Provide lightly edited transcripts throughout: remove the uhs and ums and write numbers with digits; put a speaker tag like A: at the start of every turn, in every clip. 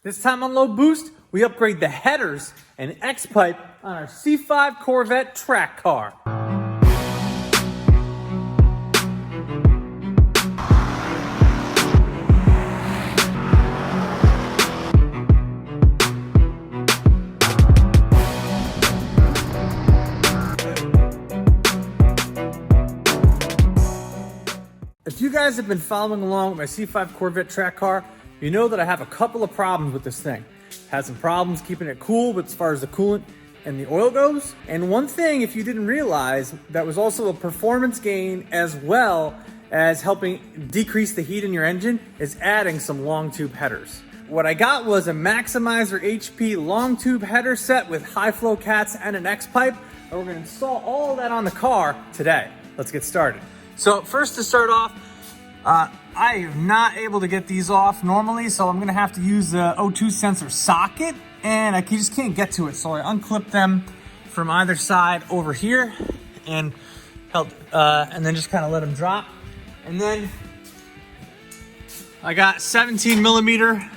A: This time on Low Boost, we upgrade the headers and X-pipe on our C5 Corvette track car. If you guys have been following along with my C5 Corvette track car, you know that I have a couple of problems with this thing. Had some problems keeping it cool as far as the coolant and the oil goes. And one thing, if you didn't realize, that was also a performance gain as well as helping decrease the heat in your engine, is adding some long tube headers. What I got was a Maximizer HP long tube header set with high flow cats and an X-pipe. And we're gonna install all of that on the car today. Let's get started. So first, to start off, I am not able to get these off normally, so I'm gonna have to use the O2 sensor socket, and I just can't get to it. So I unclip them from either side over here and then just kind of let them drop. And then I got 17 millimeter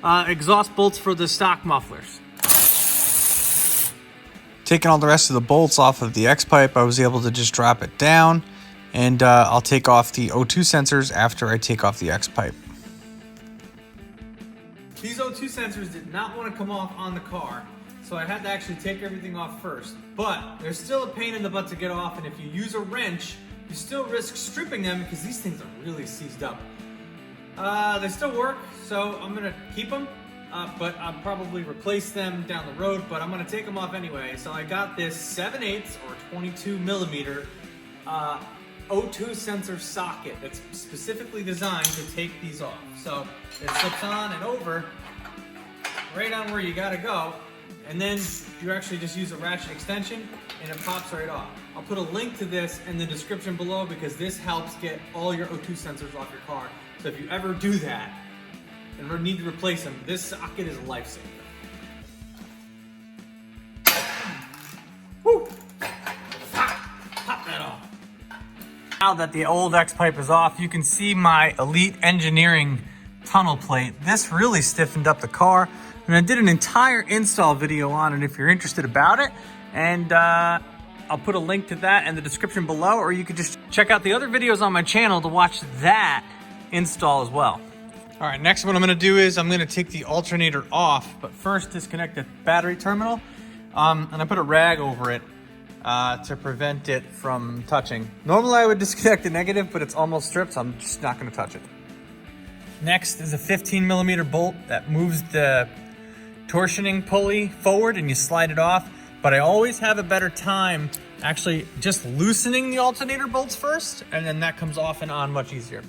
A: exhaust bolts for the stock mufflers.
B: Taking all the rest of the bolts off of the X-pipe, I was able to just drop it down. And I'll take off the O2 sensors after I take off the X-pipe.
A: These O2 sensors did not want to come off on the car, so I had to actually take everything off first. But they're still a pain in the butt to get off, and if you use a wrench, you still risk stripping them because these things are really seized up. They still work, so I'm going to keep them, but I'll probably replace them down the road, but I'm going to take them off anyway. So I got this 7/8 or 22 millimeter O2 sensor socket that's specifically designed to take these off. So it slips on and over, right on where you gotta go, and then you actually just use a ratchet extension and it pops right off. I'll put a link to this in the description below because this helps get all your O2 sensors off your car. So if you ever do that and need to replace them, this socket is a lifesaver. Woo! Pop that off. Now that the old X-pipe is off, you can see my Elite Engineering tunnel plate. This really stiffened up the car, and I did an entire install video on it if you're interested about it. And I'll put a link to that in the description below, or you could just check out the other videos on my channel to watch that install as well. All right, next what I'm gonna do is I'm gonna take the alternator off, but first disconnect the battery terminal, and I put a rag over it to prevent it from touching. Normally I would disconnect the negative, but it's almost stripped, so I'm just not gonna touch it. Next is a 15 millimeter bolt that moves the torsioning pulley forward and you slide it off, but I always have a better time actually just loosening the alternator bolts first, and then that comes off and on much easier.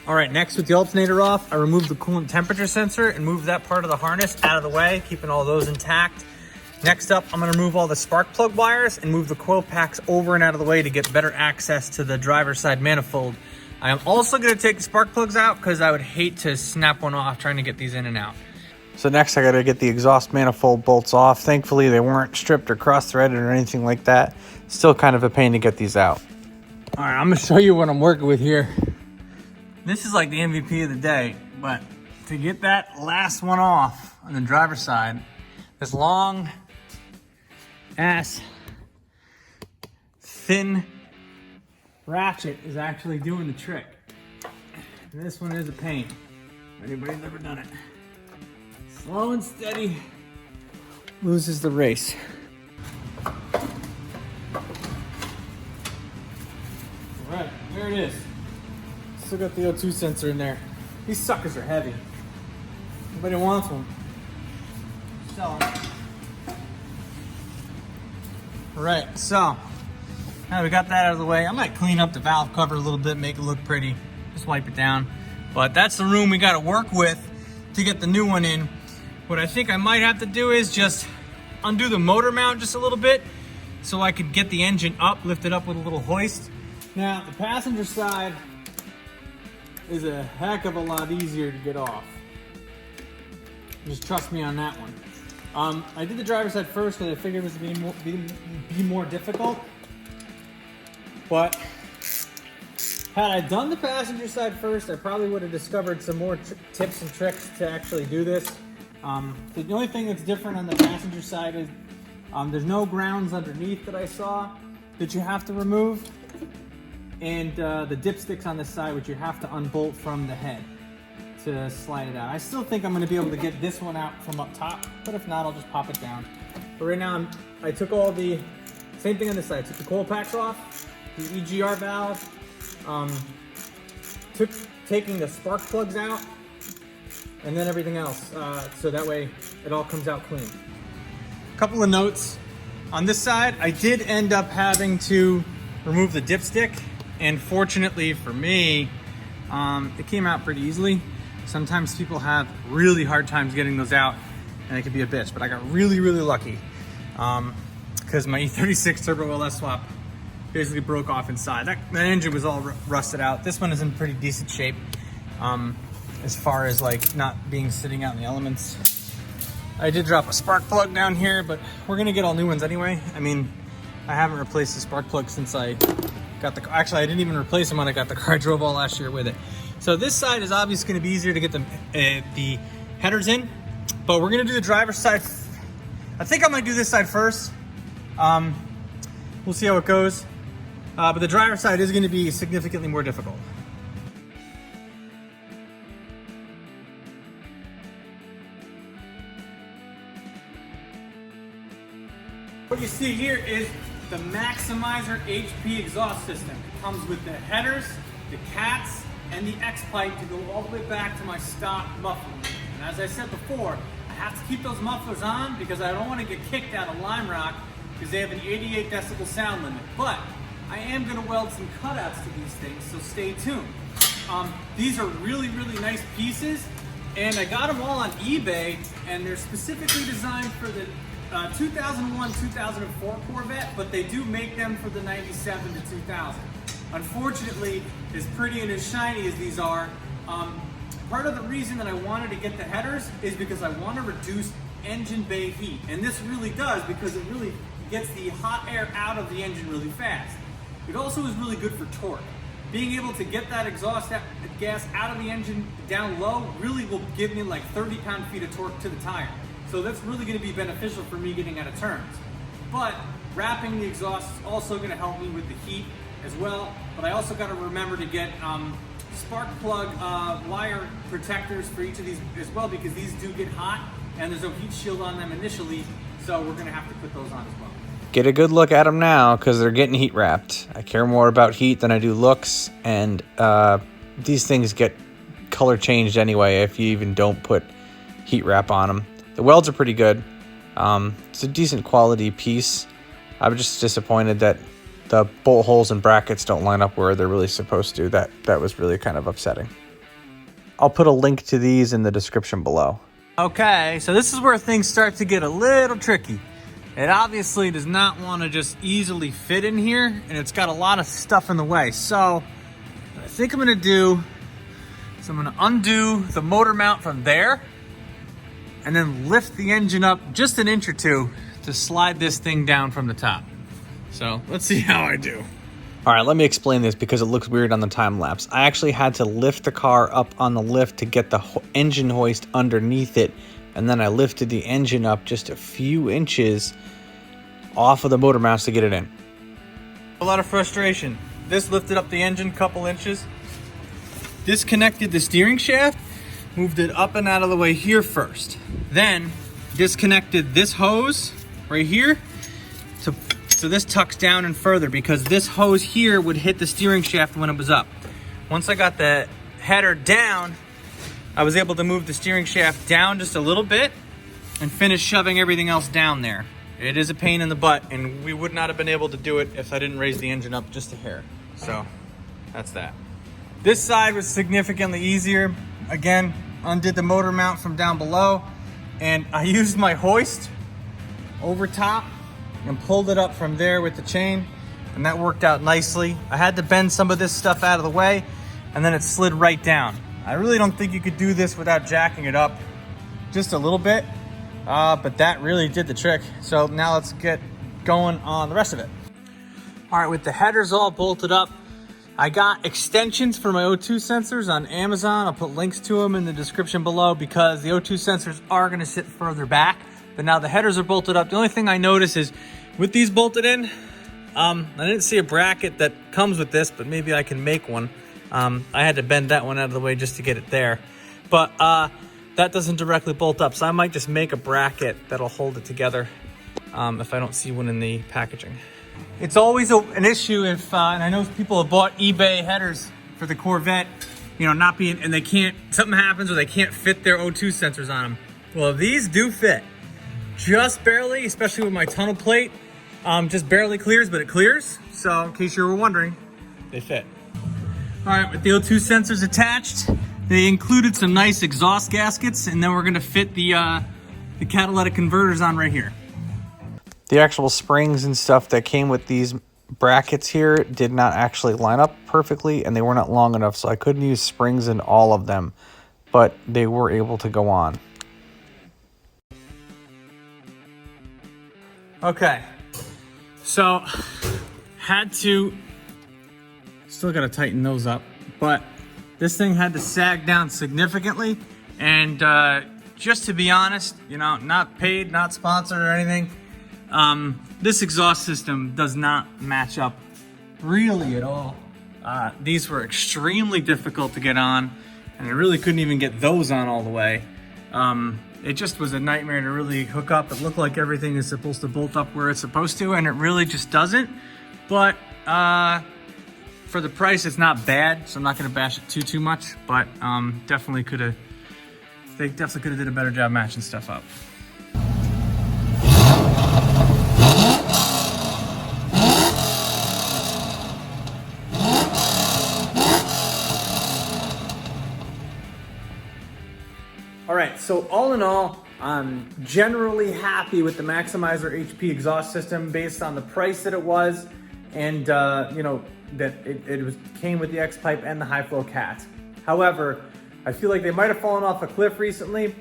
A: All right, next with the alternator off, I removed the coolant temperature sensor and moved that part of the harness out of the way, keeping all those intact. Next up, I'm gonna remove all the spark plug wires and move the coil packs over and out of the way to get better access to the driver's side manifold. I am also gonna take the spark plugs out because I would hate to snap one off trying to get these in and out.
B: So next I gotta get the exhaust manifold bolts off. Thankfully they weren't stripped or cross-threaded or anything like that. Still kind of a pain to get these out.
A: All right, I'm gonna show you what I'm working with here. This is like the MVP of the day, but to get that last one off on the driver's side, this long ass thin ratchet is actually doing the trick. And this one is a pain. Anybody's ever done it. Slow and steady loses the race. All right, there it is. Still got the O2 sensor in there. These suckers are heavy. Nobody wants one. Sell them. Right, so now we got that out of the way. I might clean up the valve cover a little bit, make it look pretty, just wipe it down. But that's the room we got to work with to get the new one in. What I think I might have to do is just undo the motor mount just a little bit so I could get the engine up, lift it up with a little hoist. Now, the passenger side is a heck of a lot easier to get off. Just trust me on that one. I did the driver's side first because I figured it was going to be more difficult. But had I done the passenger side first, I probably would have discovered some more tips and tricks to actually do this. The only thing that's different on the passenger side is there's no grounds underneath that I saw that you have to remove, and the dipsticks on this side, which you have to unbolt from the head to slide it out. I still think I'm going to be able to get this one out from up top, but if not, I'll just pop it down. But right now, I took all the, same thing on this side, took the coil packs off, the EGR valve, taking the spark plugs out, and then everything else, so that way it all comes out clean. Couple of notes. On this side, I did end up having to remove the dipstick, and fortunately for me, it came out pretty easily. Sometimes people have really hard times getting those out, and it could be a bitch, but I got really, really lucky because my E36 Turbo LS swap basically broke off inside. That engine was all rusted out. This one is in pretty decent shape as far as like not being sitting out in the elements. I did drop a spark plug down here, but we're gonna get all new ones anyway. I mean, I haven't replaced the spark plug since I got the car. Actually, I didn't even replace them when I got the car. I drove all last year with it. So this side is obviously gonna be easier to get the headers in, but we're gonna do the driver's side. I think I'm gonna do this side first. We'll see how it goes. But the driver's side is gonna be significantly more difficult. What you see here is the Maximizer HP exhaust system. It comes with the headers, the cats, and the X-pipe to go all the way back to my stock muffler. And as I said before, I have to keep those mufflers on because I don't want to get kicked out of Lime Rock because they have an 88 decibel sound limit. But I am going to weld some cutouts to these things, so stay tuned. These are really, really nice pieces, and I got them all on eBay, and they're specifically designed for the 2001-2004 Corvette, but they do make them for the 97 to 2000. Unfortunately, as pretty and as shiny as these are, part of the reason that I wanted to get the headers is because I want to reduce engine bay heat, and this really does because it really gets the hot air out of the engine really fast. It also is really good for torque. Being able to get that exhaust gas out of the engine down low really will give me like 30 pound-feet of torque to the tire. So that's really going to be beneficial for me getting out of turns. But wrapping the exhaust is also going to help me with the heat as well. But I also got to remember to get spark plug wire protectors for each of these as well, because these do get hot and there's no heat shield on them initially. So we're going to have to put those on as well.
B: Get a good look at them now because they're getting heat wrapped. I care more about heat than I do looks, and these things get color changed anyway if you even don't put heat wrap on them. The welds are pretty good. It's a decent quality piece. I'm just disappointed that the bolt holes and brackets don't line up where they're really supposed to. That was really kind of upsetting. I'll put a link to these in the description below.
A: Okay, so this is where things start to get a little tricky. It obviously does not want to just easily fit in here, and it's got a lot of stuff in the way. So what I think I'm going to do is I'm going to undo the motor mount from there and then lift the engine up just an inch or two to slide this thing down from the top. So let's see how I do.
B: All right, let me explain this because it looks weird on the time lapse. I actually had to lift the car up on the lift to get the engine hoist underneath it, and then I lifted the engine up just a few inches off of the motor mounts to get it in.
A: A lot of frustration. This lifted up the engine a couple inches, disconnected the steering shaft, moved it up and out of the way here first, then disconnected this hose right here so this tucks down and further, because this hose here would hit the steering shaft when it was up. Once I got the header down, I was able to move the steering shaft down just a little bit and finish shoving everything else down there. It is a pain in the butt, and we would not have been able to do it if I didn't raise the engine up just a hair. So that's that. This side was significantly easier. Again, undid the motor mount from down below, and I used my hoist over top and pulled it up from there with the chain, and that worked out nicely. I had to bend some of this stuff out of the way, and then it slid right down. I really don't think you could do this without jacking it up just a little bit, but that really did the trick. So now let's get going on the rest of it. All right, with the headers all bolted up, I got extensions for my O2 sensors on Amazon. I'll put links to them in the description below because the O2 sensors are gonna sit further back, but now the headers are bolted up. The only thing I notice is with these bolted in, I didn't see a bracket that comes with this, but maybe I can make one. I had to bend that one out of the way just to get it there. But that doesn't directly bolt up, so I might just make a bracket that'll hold it together if I don't see one in the packaging. It's always an issue if, and I know people have bought eBay headers for the Corvette, you know, not being, and they can't, something happens or they can't fit their O2 sensors on them. Well, these do fit, just barely, especially with my tunnel plate. Just barely clears, but it clears. So in case you were wondering, they fit. All right, with the O2 sensors attached, they included some nice exhaust gaskets, and then we're gonna fit the catalytic converters on right here.
B: The actual springs and stuff that came with these brackets here did not actually line up perfectly, and they were not long enough, so I couldn't use springs in all of them, but they were able to go on.
A: Okay, so still gotta tighten those up, but this thing had to sag down significantly, and just to be honest, you know, not paid, not sponsored or anything, this exhaust system does not match up really at all. These were extremely difficult to get on, and I really couldn't even get those on all the way. It just was a nightmare to really hook up. It looked like everything is supposed to bolt up where it's supposed to, and it really just doesn't. But for the price, it's not bad, so I'm not gonna bash it too much, but they definitely could have did a better job matching stuff up. All right, so all in all, I'm generally happy with the Maximizer HP exhaust system based on the price that it was, and you know, that it came with the X-Pipe and the high flow cat. However, I feel like they might have fallen off a cliff recently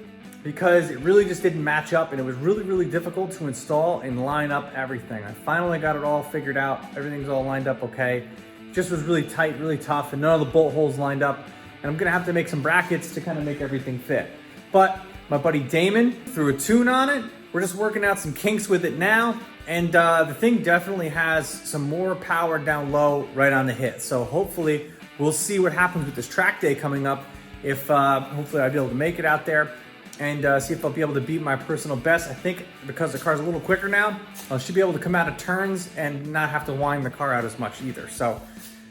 A: because it really just didn't match up, and it was really difficult to install and line up everything. I finally got it all figured out. Everything's all lined up okay. It just was really tight, really tough, and none of the bolt holes lined up. And I'm gonna have to make some brackets to kind of make everything fit. But my buddy Damon threw a tune on it. We're just working out some kinks with it now. And the thing definitely has some more power down low right on the hit. So hopefully we'll see what happens with this track day coming up. If hopefully I'll be able to make it out there and see if I'll be able to beat my personal best. I think because the car's a little quicker now, I should be able to come out of turns and not have to wind the car out as much either. So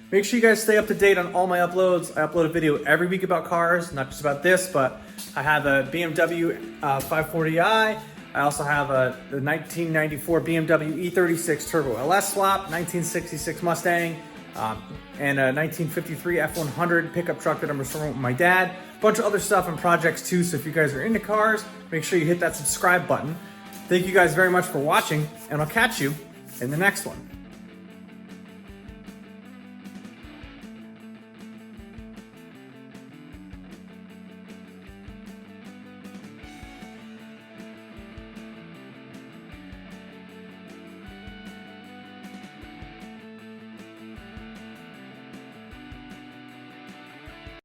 A: make sure you guys stay up to date on all my uploads. I upload a video every week about cars, not just about this, but I have a BMW 540i. I also have the 1994 BMW E36 Turbo LS swap, 1966 Mustang, and a 1953 F100 pickup truck that I'm restoring with my dad. A bunch of other stuff and projects too, so if you guys are into cars, make sure you hit that subscribe button. Thank you guys very much for watching, and I'll catch you in the next one.